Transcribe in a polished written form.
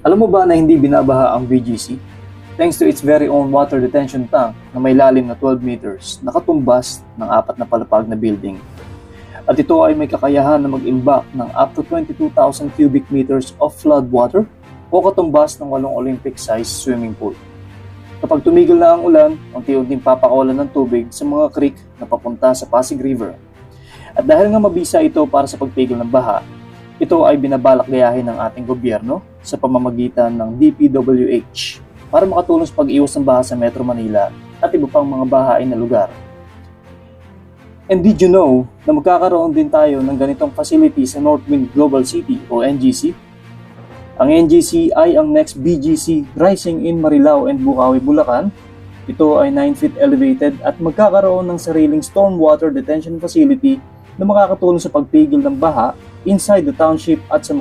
Alam mo ba na hindi binabaha ang BGC? Thanks to its very own water detention tank na may lalim na 12 meters, nakatumbas ng 4 na palapag na building. At ito ay may kakayahan na mag-imbak ng up to 22,000 cubic meters of flood water o katumbas ng 8 Olympic-sized swimming pool. Kapag tumigil na ang ulan, unti-unting papakawalan ng tubig sa mga creek na papunta sa Pasig River. At dahil nga mabisa ito para sa pagpigil ng baha, ito ay binabalak gayahin ng ating gobyerno sa pamamagitan ng DPWH para makatulong sa pag-iwas ng baha sa Metro Manila at iba pang mga bahain na lugar. And did you know na magkakaroon din tayo ng ganitong facility sa Northwind Global City o NGC? Ang NGC ay ang next BGC rising in Marilao and Bukawi, Bulacan. Ito ay 9 feet elevated at magkakaroon ng sariling stormwater detention facility na makakatulong sa pagpigil ng baha inside the township at sa mga